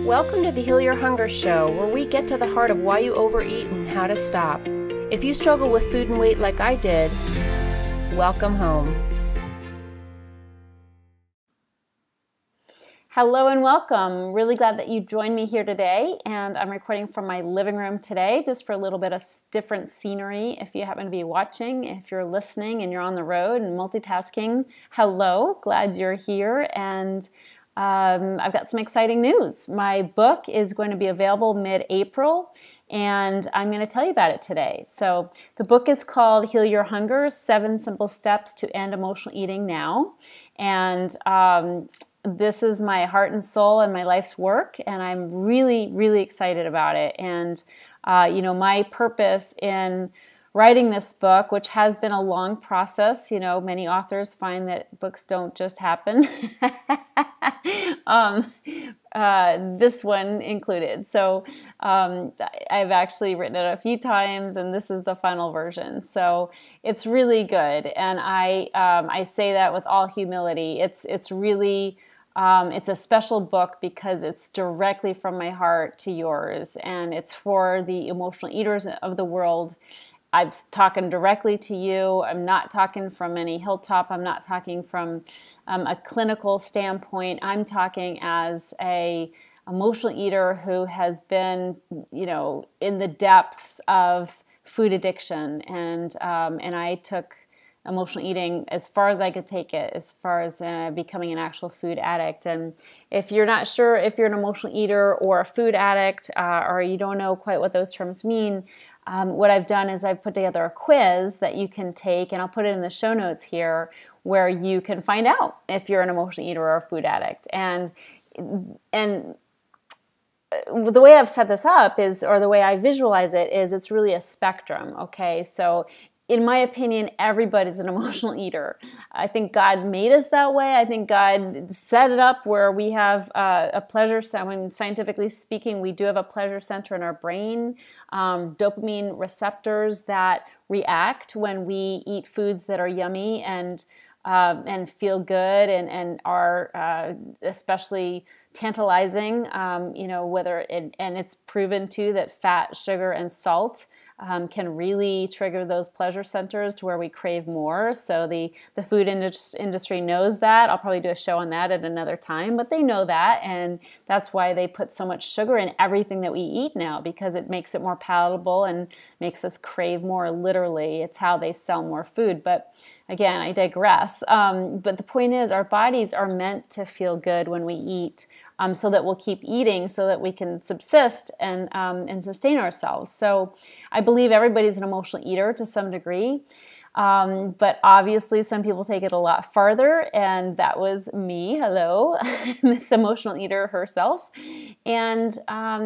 Welcome to the Heal Your Hunger Show, where we get to the heart of why you overeat and how to stop. If you struggle with food and weight like I did, welcome home. Hello and welcome. Really glad that you joined me here today, and I'm recording from my living room today just for a little bit of different scenery. If you happen to be watching, if you're listening and you're on the road and multitasking, hello, glad you're here. And I've got some exciting news. My book is going to be available mid-April, and I'm going to tell you about it today. So the book is called Heal Your Hunger, 7 Simple Steps to End Emotional Eating Now. And this is my heart and soul and my life's work, and I'm really, really excited about it. And, my purpose in writing this book, which has been a long process, many authors find that books don't just happen, this one included. So I've actually written it a few times, and this is the final version. So it's really good, and I say that with all humility. It's really it's a special book because it's directly from my heart to yours, and it's for the emotional eaters of the world. I'm talking directly to you. I'm not talking from any hilltop. I'm not talking from a clinical standpoint. I'm talking as a emotional eater who has been, in the depths of food addiction, and I took emotional eating as far as I could take it, as far as becoming an actual food addict. And if you're not sure if you're an emotional eater or a food addict, or you don't know quite what those terms mean, what I've done is I've put together a quiz that you can take, and I'll put it in the show notes here, where you can find out if you're an emotional eater or a food addict. And the way I've set this up is, or the way I visualize it is, it's really a spectrum, okay? So in my opinion, everybody's an emotional eater. I think God made us that way. I think God set it up where we have a pleasure center. When scientifically speaking, we do have a pleasure center in our brain, dopamine receptors that react when we eat foods that are yummy and feel good and are especially tantalizing. And it's proven too that fat, sugar, and salt can really trigger those pleasure centers to where we crave more. So the food industry knows that. I'll probably do a show on that at another time, but they know that, and that's why they put so much sugar in everything that we eat now, because it makes it more palatable and makes us crave more. Literally, it's how they sell more food. But again, I digress. But the point is, our bodies are meant to feel good when we eat, so that we'll keep eating, so that we can subsist and sustain ourselves. So I believe everybody's an emotional eater to some degree, but obviously some people take it a lot farther, and that was me. Hello, this emotional eater herself, and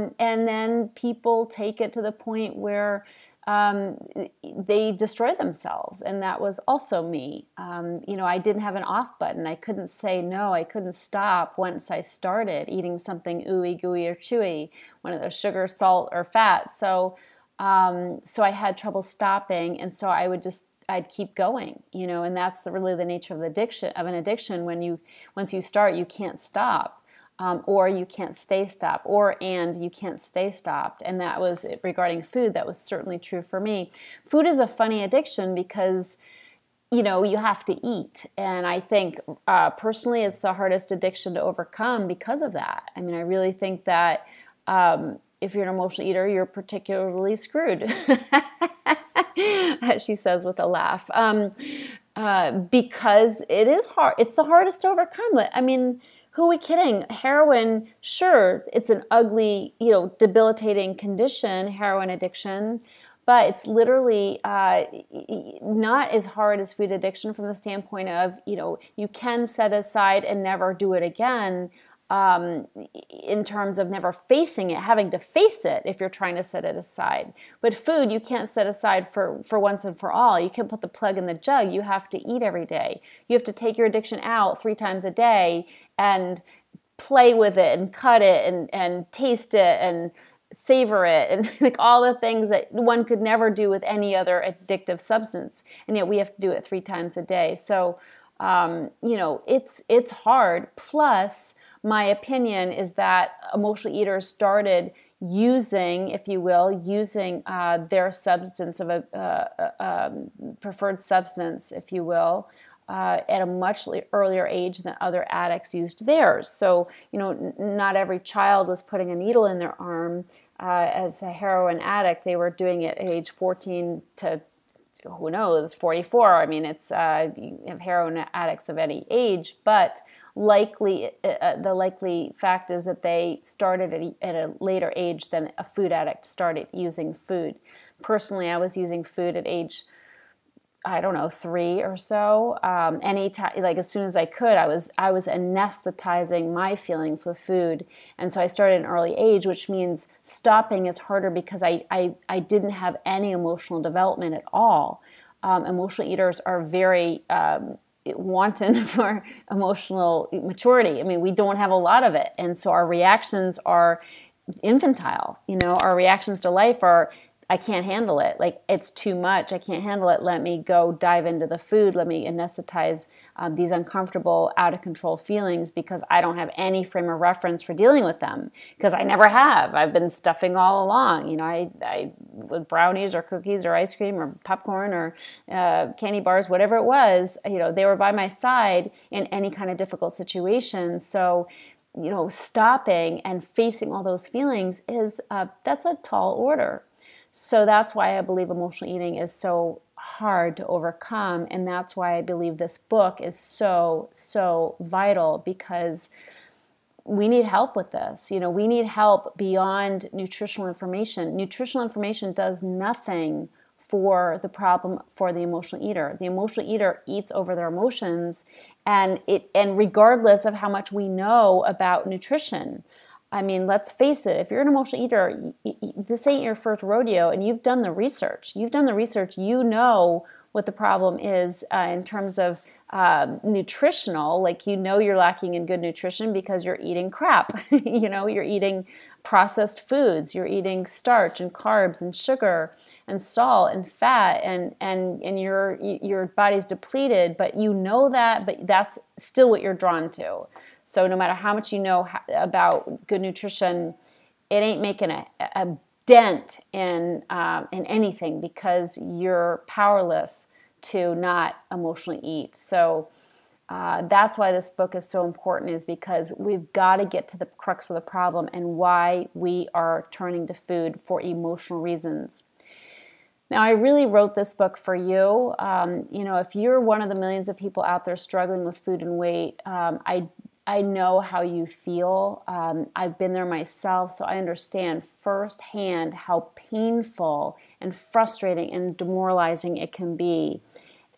then people take it to the point where they destroy themselves, and that was also me. I didn't have an off button. I couldn't say no. I couldn't stop once I started eating something ooey gooey or chewy, one of those sugar, salt, or fat. So I had trouble stopping, and so I'd keep going, and that's really the nature of an addiction. Once you start, you can't stop. Or you can't stay stopped, and you can't stay stopped. And that was regarding food. That was certainly true for me. Food is a funny addiction because, you have to eat. And I think personally it's the hardest addiction to overcome because of that. I mean, I really think that if you're an emotional eater, you're particularly screwed, as she says with a laugh, because it is hard. It's the hardest to overcome. I mean, who are we kidding? Heroin, sure, it's an ugly, debilitating condition, heroin addiction, but it's literally not as hard as food addiction from the standpoint of, you can set aside and never do it again, in terms of never facing it, having to face it if you're trying to set it aside. But food, you can't set aside for once and for all. You can't put the plug in the jug. You have to eat every day. You have to take your addiction out 3 times a day and play with it and cut it and taste it and savor it and like all the things that one could never do with any other addictive substance. And yet we have to do it 3 times a day. So you know, it's hard. Plus, my opinion is that emotional eaters started using, if you will, using their substance of a preferred substance, if you will, at a much earlier age than other addicts used theirs. So, you know, not every child was putting a needle in their arm as a heroin addict. They were doing it at age 14 to, who knows, 44. I mean, it's you have heroin addicts of any age, but the likely fact is that they started at a later age than a food addict started using food. Personally, I was using food at age, I don't know, 3 or so. Like as soon as I could, I was anesthetizing my feelings with food, and so I started at an early age, which means stopping is harder because I didn't have any emotional development at all. Emotional eaters are very wanton for emotional maturity. I mean, we don't have a lot of it, and so our reactions are infantile. You know, our reactions to life are, I can't handle it. Like, it's too much. I can't handle it. Let me go dive into the food. Let me anesthetize these uncomfortable, out of control feelings because I don't have any frame of reference for dealing with them, because I never have. I've been stuffing all along. You know, I with brownies or cookies or ice cream or popcorn or candy bars, whatever it was, you know, they were by my side in any kind of difficult situation. So, you know, stopping and facing all those feelings is, that's a tall order. So that's why I believe emotional eating is so hard to overcome, and that's why I believe this book is so, so vital, because we need help with this. You know, we need help beyond nutritional information. Nutritional information does nothing for the problem for the emotional eater. The emotional eater eats over their emotions, and regardless of how much we know about nutrition. I mean, let's face it, if you're an emotional eater, this ain't your first rodeo, and you've done the research. You know what the problem is in terms of nutritional. Like, you know you're lacking in good nutrition because you're eating crap. You know, you're eating processed foods. You're eating starch and carbs and sugar and salt and fat, and your body's depleted, but you know that, but that's still what you're drawn to. So no matter how much you know about good nutrition, it ain't making a dent in anything, because you're powerless to not emotionally eat. So that's why this book is so important, is because we've got to get to the crux of the problem and why we are turning to food for emotional reasons. Now, I really wrote this book for you. You know, if you're one of the millions of people out there struggling with food and weight, I know how you feel. I've been there myself, so I understand firsthand how painful and frustrating and demoralizing it can be.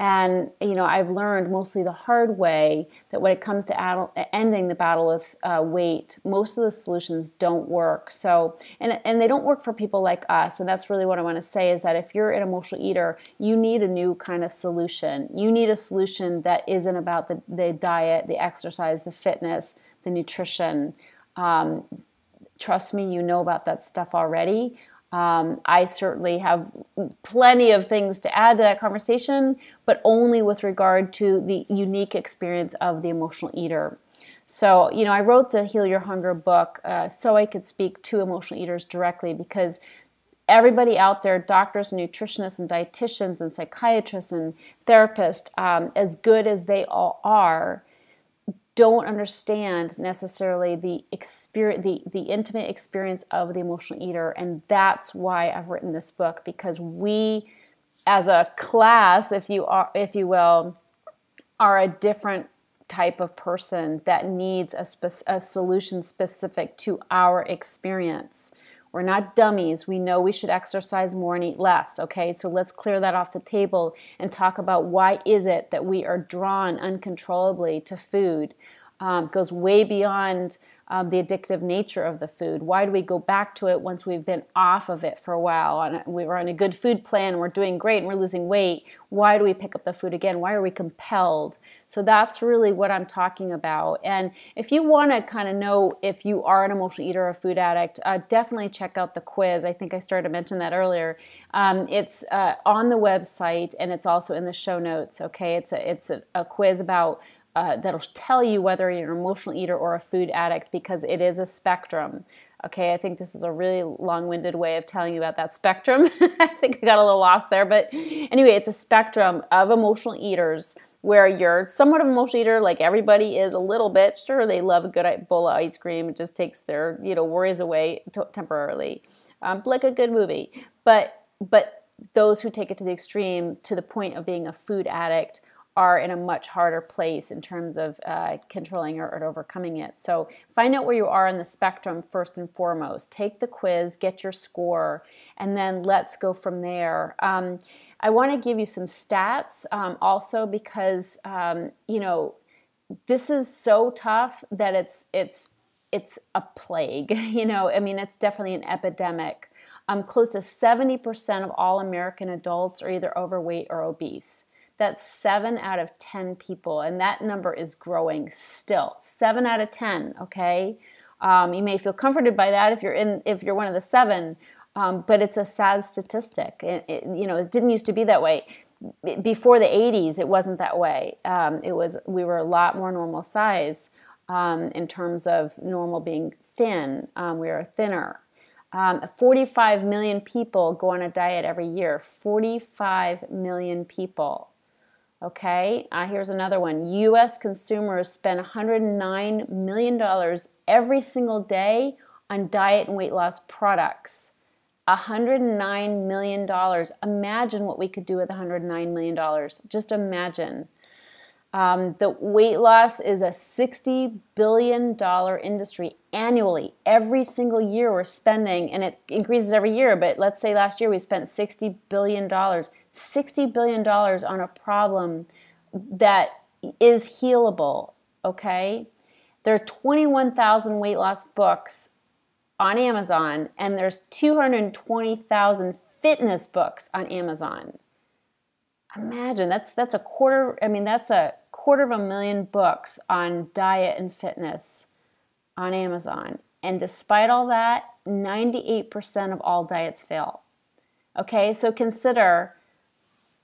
And, you know, I've learned mostly the hard way that when it comes to ending the battle with weight, most of the solutions don't work. So, and they don't work for people like us. And that's really what I want to say, is that if you're an emotional eater, you need a new kind of solution. You need a solution that isn't about the diet, the exercise, the fitness, the nutrition. Trust me, you know about that stuff already. I certainly have plenty of things to add to that conversation, but only with regard to the unique experience of the emotional eater. So, you know, I wrote the Heal Your Hunger book so I could speak to emotional eaters directly, because everybody out there, doctors and nutritionists and dietitians and psychiatrists and therapists, as good as they all are, don't understand necessarily the experience, the intimate experience of the emotional eater. And that's why I've written this book, because we, as a class, if you will, are a different type of person that needs a solution specific to our experience. We're not dummies. We know we should exercise more and eat less, okay? So let's clear that off the table and talk about why is it that we are drawn uncontrollably to food. goes way beyond the addictive nature of the food. Why do we go back to it once we've been off of it for a while? We were on a good food plan, we're doing great, and we're losing weight. Why do we pick up the food again? Why are we compelled? So that's really what I'm talking about. And if you want to kind of know if you are an emotional eater or a food addict, definitely check out the quiz. I think I started to mention that earlier. It's on the website, and it's also in the show notes. Okay, it's a quiz about that'll tell you whether you're an emotional eater or a food addict, because it is a spectrum. Okay, I think this is a really long-winded way of telling you about that spectrum. I think I got a little lost there, but anyway, it's a spectrum of emotional eaters where you're somewhat of an emotional eater, like everybody is a little bit. Sure, they love a good bowl of ice cream. It just takes their worries away temporarily, like a good movie. But those who take it to the extreme, to the point of being a food addict, are in a much harder place in terms of controlling or overcoming it. So find out where you are in the spectrum first and foremost. Take the quiz, get your score, and then let's go from there. I want to give you some stats also, because this is so tough that it's a plague. It's definitely an epidemic. Close to 70% of all American adults are either overweight or obese. That's 7 out of 10 people, and that number is growing still. 7 out of 10, okay? You may feel comforted by that if you're one of the 7, but it's a sad statistic. It didn't used to be that way. Before the 80s, it wasn't that way. We were a lot more normal size in terms of normal being thin. We were thinner. 45 million people go on a diet every year. 45 million people. Okay, here's another one. U.S. consumers spend $109 million every single day on diet and weight loss products. $109 million. Imagine what we could do with $109 million. Just imagine. The weight loss is a $60 billion industry annually. Every single year we're spending, and it increases every year, but let's say last year we spent $60 billion. $60 billion on a problem that is healable, okay? There are 21,000 weight loss books on Amazon, and there's 220,000 fitness books on Amazon. Imagine, that's a quarter, that's a 250,000 books on diet and fitness on Amazon. And despite all that, 98% of all diets fail. Okay, so consider,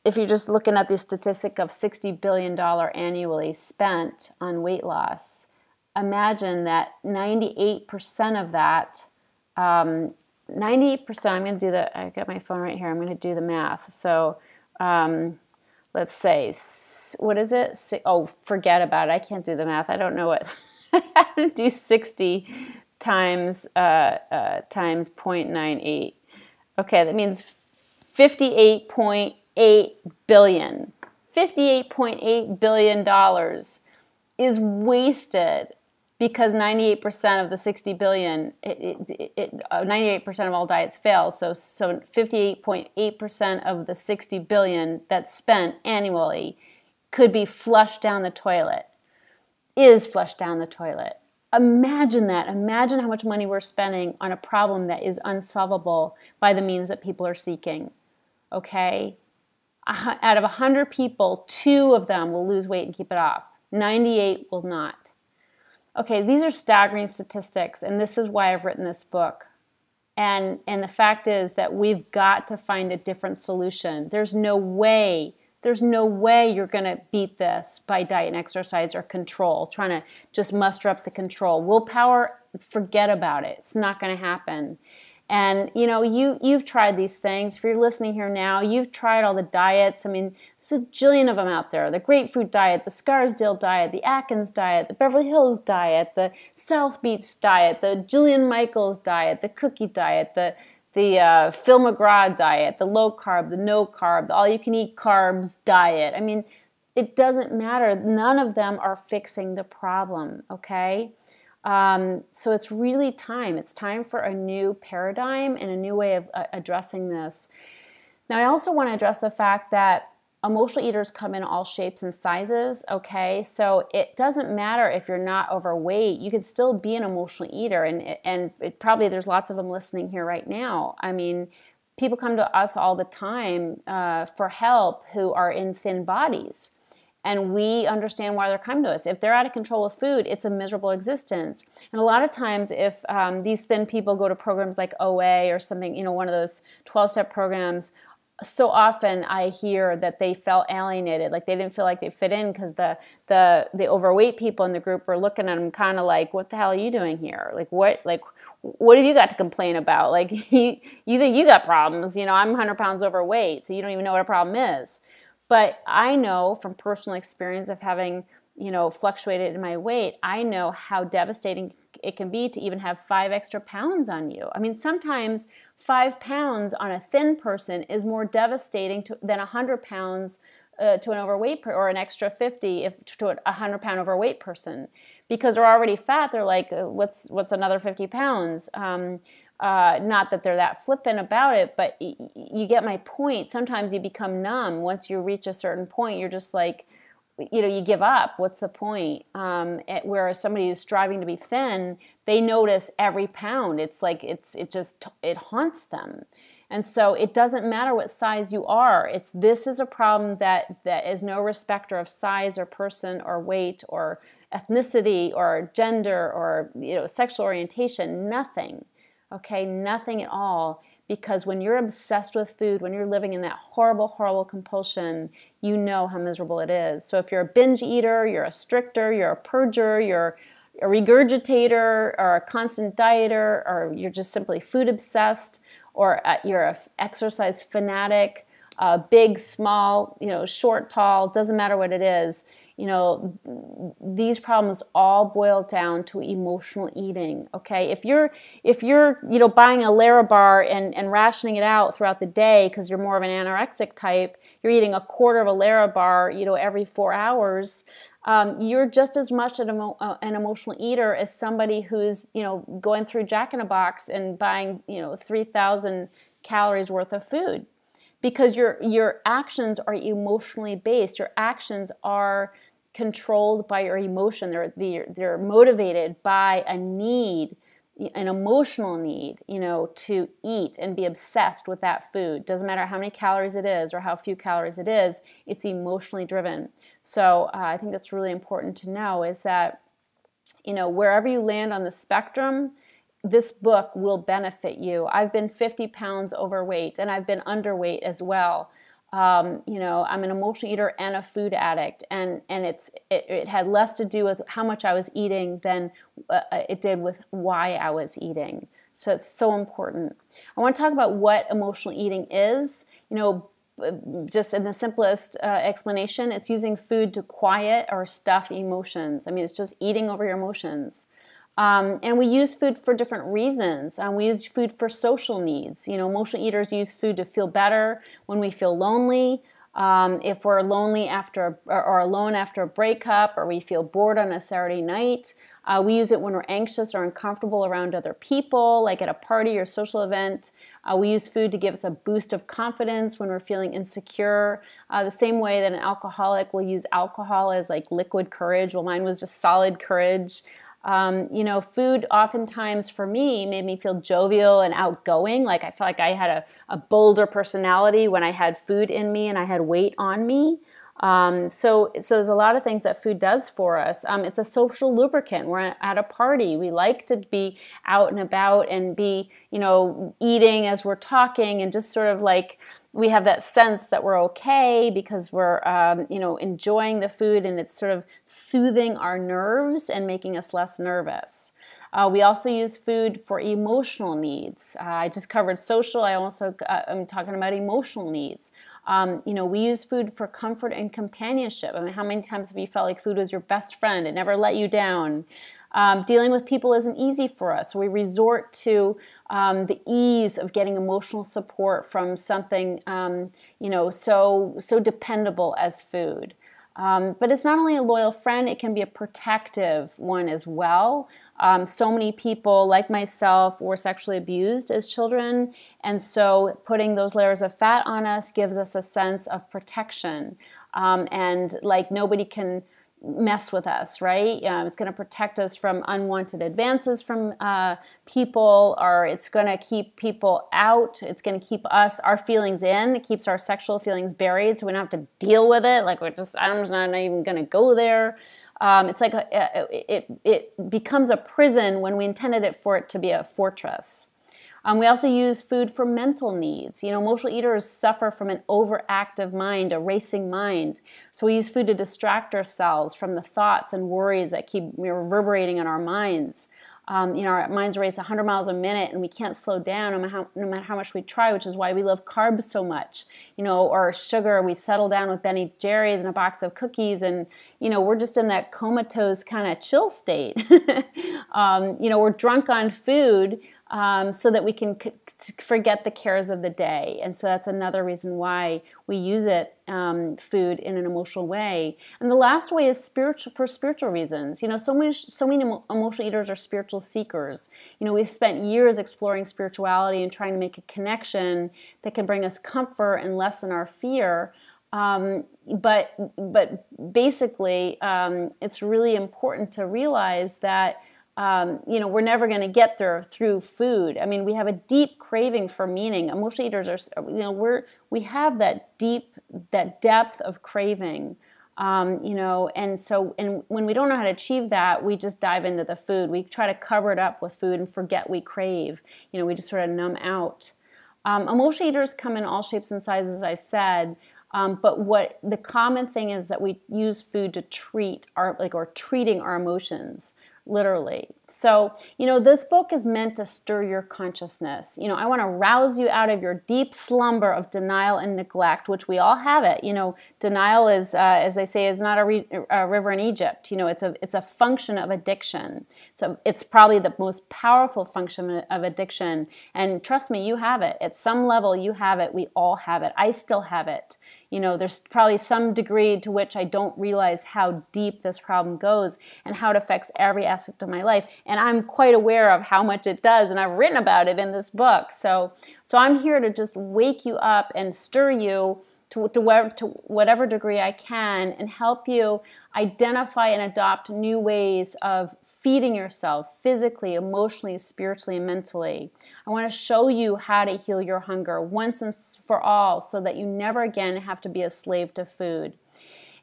if you're just looking at the statistic of $60 billion annually spent on weight loss, imagine that 98% of that, 98%, I'm going to do I got my phone right here, I'm going to do the math. So let's say, what is it? Forget about it. I can't do the math. I don't know what. I have to do 60 times 0.98. Okay, that means 58.8 billion. $58.8 billion is wasted because 98% of the 60 billion, 98% of all diets fail. So 58.8% of the 60 billion that's spent annually could be flushed down the toilet, is flushed down the toilet. Imagine that. Imagine how much money we're spending on a problem that is unsolvable by the means that people are seeking. Okay? Out of 100 people, 2 of them will lose weight and keep it off. 98 will not. Okay, these are staggering statistics, and this is why I've written this book. And the fact is that we've got to find a different solution. There's no way you're going to beat this by diet and exercise or control, trying to just muster up the control. Willpower, forget about it. It's not going to happen. And, you've tried these things. If you're listening here now, you've tried all the diets. There's a jillion of them out there. The grapefruit diet, the Scarsdale diet, the Atkins diet, the Beverly Hills diet, the South Beach diet, the Jillian Michaels diet, the cookie diet, the Phil McGraw diet, the low carb, the no carb, the all you can eat carbs diet. It doesn't matter. None of them are fixing the problem, okay? So it's really time. It's time for a new paradigm and a new way of addressing this. Now, I also want to address the fact that Emotional eaters come in all shapes and sizes, okay? So it doesn't matter if you're not overweight. You can still be an emotional eater, and probably there's lots of them listening here right now. I mean, people come to us all the time for help who are in thin bodies, and we understand why they're coming to us. If they're out of control with food, it's a miserable existence. And a lot of times if these thin people go to programs like OA or something, you know, one of those 12-step programs, so often I hear that they felt alienated, like they didn't feel like they fit in because the overweight people in the group were looking at them kind of like, what the hell are you doing here? What have you got to complain about? Like, you think you got problems, you know, I'm 100 pounds overweight, so you don't even know what a problem is. But I know from personal experience of having, you know, fluctuated in my weight, I know how devastating it can be to even have 5 extra pounds on you. I mean, sometimes 5 pounds on a thin person is more devastating than 100 pounds to an overweight or an extra 50 to a 100-pound overweight person, because they're already fat. They're like, what's another 50 pounds? Not that they're that flippant about it, but you get my point. Sometimes you become numb. Once you reach a certain point, you're just like, you know, you give up. What's the point? Whereas somebody who's striving to be thin, they notice every pound. It's like it haunts them. And so it doesn't matter what size you are. This is a problem that is no respecter of size or person or weight or ethnicity or gender or, you know, sexual orientation. Nothing. Okay, nothing at all. Because when you're obsessed with food, when you're living in that horrible, horrible compulsion, you know how miserable it is. So if you're a binge eater, you're a stricter, you're a purger, you're a regurgitator, or a constant dieter, or you're just simply food obsessed, or you're an exercise fanatic, big, small, you know, short, tall, doesn't matter what it is. You know, these problems all boil down to emotional eating, okay? If you're you know, buying a Larabar and rationing it out throughout the day because you're more of an anorexic type, you're eating a quarter of a Larabar, you know, every 4 hours, you're just as much an emotional eater as somebody who's, you know, going through Jack in a Box and buying, you know, 3,000 calories worth of food. Because your actions are emotionally based. Your actions are controlled by your emotion. They're motivated by a need, an emotional need, you know, to eat and be obsessed with that food. Doesn't matter how many calories it is or how few calories it is. It's emotionally driven. So I think that's really important to know, is that, you know, wherever you land on the spectrum, this book will benefit you. I've been 50 pounds overweight, and I've been underweight as well. You know, I'm an emotional eater and a food addict, and it had less to do with how much I was eating than it did with why I was eating. So it's so important. I want to talk about what emotional eating is. You know, just in the simplest explanation, it's using food to quiet or stuff emotions. I mean, it's just eating over your emotions. And we use food for different reasons. We use food for social needs. You know, emotional eaters use food to feel better when we feel lonely. If we're lonely or alone after a breakup, or we feel bored on a Saturday night. We use it when we're anxious or uncomfortable around other people, like at a party or social event. We use food to give us a boost of confidence when we're feeling insecure. The same way that an alcoholic will use alcohol as like liquid courage. Well, mine was just solid courage. You know, food oftentimes for me made me feel jovial and outgoing. Like I felt like I had a bolder personality when I had food in me and I had weight on me. So there's a lot of things that food does for us. It's a social lubricant. We're at a party. We like to be out and about and be, you know, eating as we're talking, and just sort of like we have that sense that we're okay because we're, you know, enjoying the food, and it's sort of soothing our nerves and making us less nervous. We also use food for emotional needs. I just covered social. I also am talking about emotional needs. You know, we use food for comfort and companionship. I mean, how many times have you felt like food was your best friend? It never let you down. Dealing with people isn't easy for us. We resort to the ease of getting emotional support from something, you know, so dependable as food. But it's not only a loyal friend, it can be a protective one as well. So many people, like myself, were sexually abused as children, and so putting those layers of fat on us gives us a sense of protection. And like nobody can mess with us, right? It's going to protect us from unwanted advances from people, or it's going to keep people out. It's going to keep our feelings in. It keeps our sexual feelings buried, so we don't have to deal with it. Like I'm just not even going to go there. It's like it becomes a prison when we intended it for it to be a fortress. We also use food for mental needs. Emotional eaters suffer from an overactive mind, a racing mind. So we use food to distract ourselves from the thoughts and worries that keep reverberating in our minds. Our minds race 100 miles a minute and we can't slow down no matter how much we try, which is why we love carbs so much. Or sugar, we settle down with Ben & Jerry's and a box of cookies and, we're just in that comatose kind of chill state. We're drunk on food so that we can forget the cares of the day. And so that's another reason why we use it, food, in an emotional way. And the last way is for spiritual reasons. So many emotional eaters are spiritual seekers. We've spent years exploring spirituality and trying to make a connection that can bring us comfort and lessen our fear. But basically, it's really important to realize that we're never going to get there through food. I mean, we have a deep craving for meaning. Emotional eaters are, we have that depth of craving, and when we don't know how to achieve that, we just dive into the food. We try to cover it up with food and forget we crave. We just sort of numb out. Emotional eaters come in all shapes and sizes, as I said. But what the common thing is that we use food to treating our emotions. Literally. So, this book is meant to stir your consciousness. I want to rouse you out of your deep slumber of denial and neglect, which we all have it. Denial is, as they say, is not a river in Egypt. It's a function of addiction. So it's probably the most powerful function of addiction. And trust me, you have it. At some level, you have it. We all have it. I still have it. There's probably some degree to which I don't realize how deep this problem goes and how it affects every aspect of my life. And I'm quite aware of how much it does, and I've written about it in this book. So I'm here to just wake you up and stir you to whatever degree I can and help you identify and adopt new ways of feeding yourself physically, emotionally, spiritually, and mentally. I want to show you how to heal your hunger once and for all so that you never again have to be a slave to food.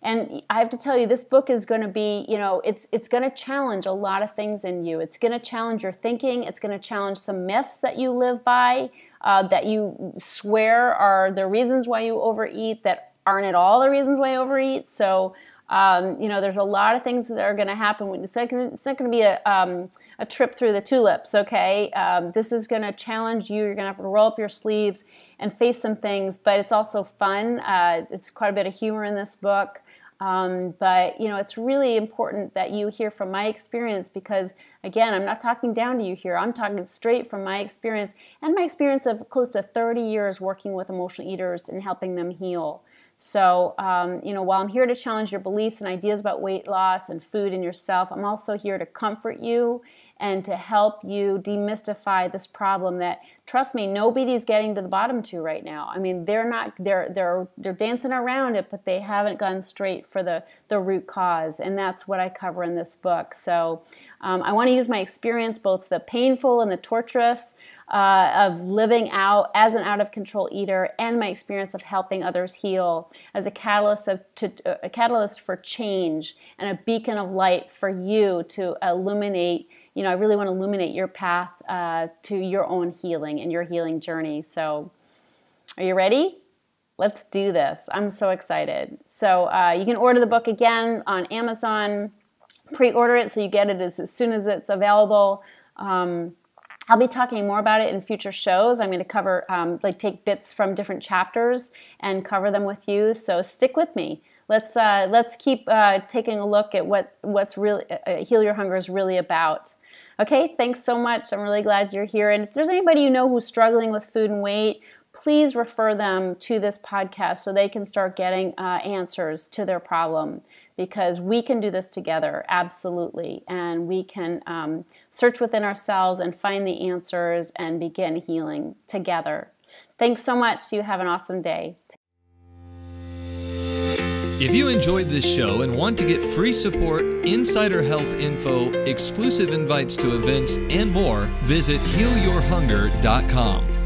And I have to tell you, this book is going to be, it's going to challenge a lot of things in you. It's going to challenge your thinking. It's going to challenge some myths that you live by, that you swear are the reasons why you overeat that aren't at all the reasons why you overeat. So, there's a lot of things that are going to happen. It's not going to be a trip through the tulips, okay? This is going to challenge you. You're going to have to roll up your sleeves and face some things, but it's also fun. It's quite a bit of humor in this book. But it's really important that you hear from my experience because, again, I'm not talking down to you here. I'm talking straight from my experience and my experience of close to 30 years working with emotional eaters and helping them heal. So, while I'm here to challenge your beliefs and ideas about weight loss and food and yourself, I'm also here to comfort you and to help you demystify this problem that, trust me, nobody's getting to the bottom to right now. I mean, they're dancing around it, but they haven't gone straight for the root cause, and that's what I cover in this book. So I want to use my experience, both the painful and the torturous, of living out as an out-of-control eater, and my experience of helping others heal as a catalyst for change and a beacon of light for you to illuminate. I really want to illuminate your path to your own healing and your healing journey. So are you ready? Let's do this. I'm so excited. So you can order the book again on Amazon, pre-order it so you get it as soon as it's available. I'll be talking more about it in future shows. I'm going to cover, take bits from different chapters and cover them with you. So stick with me. Let's keep taking a look at what's really Heal Your Hunger is really about. Okay, thanks so much. I'm really glad you're here. And if there's anybody you know who's struggling with food and weight, please refer them to this podcast so they can start getting answers to their problem, because we can do this together, absolutely. And we can search within ourselves and find the answers and begin healing together. Thanks so much. You have an awesome day. If you enjoyed this show and want to get free support, insider health info, exclusive invites to events, and more, visit healyourhunger.com.